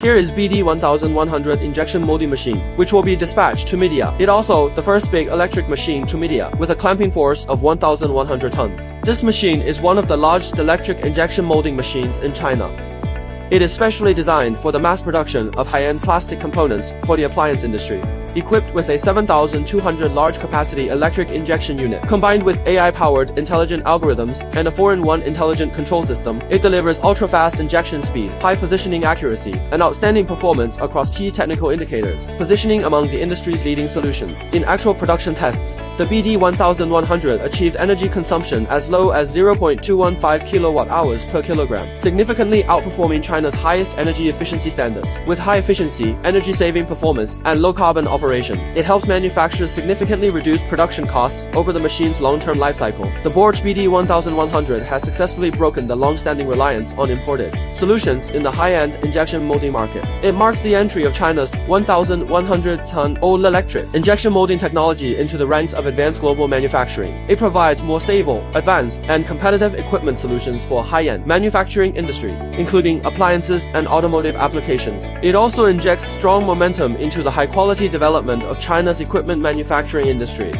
Here is BD1100 injection molding machine, which will be dispatched to Midea. It also the first big electric machine to Midea, with a clamping force of 1,100 tons. This machine is one of the largest electric injection molding machines in China. It is specially designed for the mass production of high-end plastic components for the appliance industry. Equipped with a 7,200 large-capacity electric injection unit, combined with AI-powered intelligent algorithms and a 4-in-1 intelligent control system, it delivers ultra-fast injection speed, high positioning accuracy, and outstanding performance across key technical indicators, positioning among the industry's leading solutions. In actual production tests, the BD1100 achieved energy consumption as low as 0.215 kilowatt-hours per kilogram, significantly outperforming China's highest energy efficiency standards. With high efficiency, energy-saving performance, and low-carbon operation, it helps manufacturers significantly reduce production costs over the machine's long-term life cycle. The BORCHE BD1100 has successfully broken the long-standing reliance on imported solutions in the high-end injection molding market. It marks the entry of China's 1,100-ton all-electric injection molding technology into the ranks of advanced global manufacturing. It provides more stable, advanced, and competitive equipment solutions for high-end manufacturing industries, including appliances and automotive applications. It also injects strong momentum into the high-quality development of China's equipment manufacturing industry.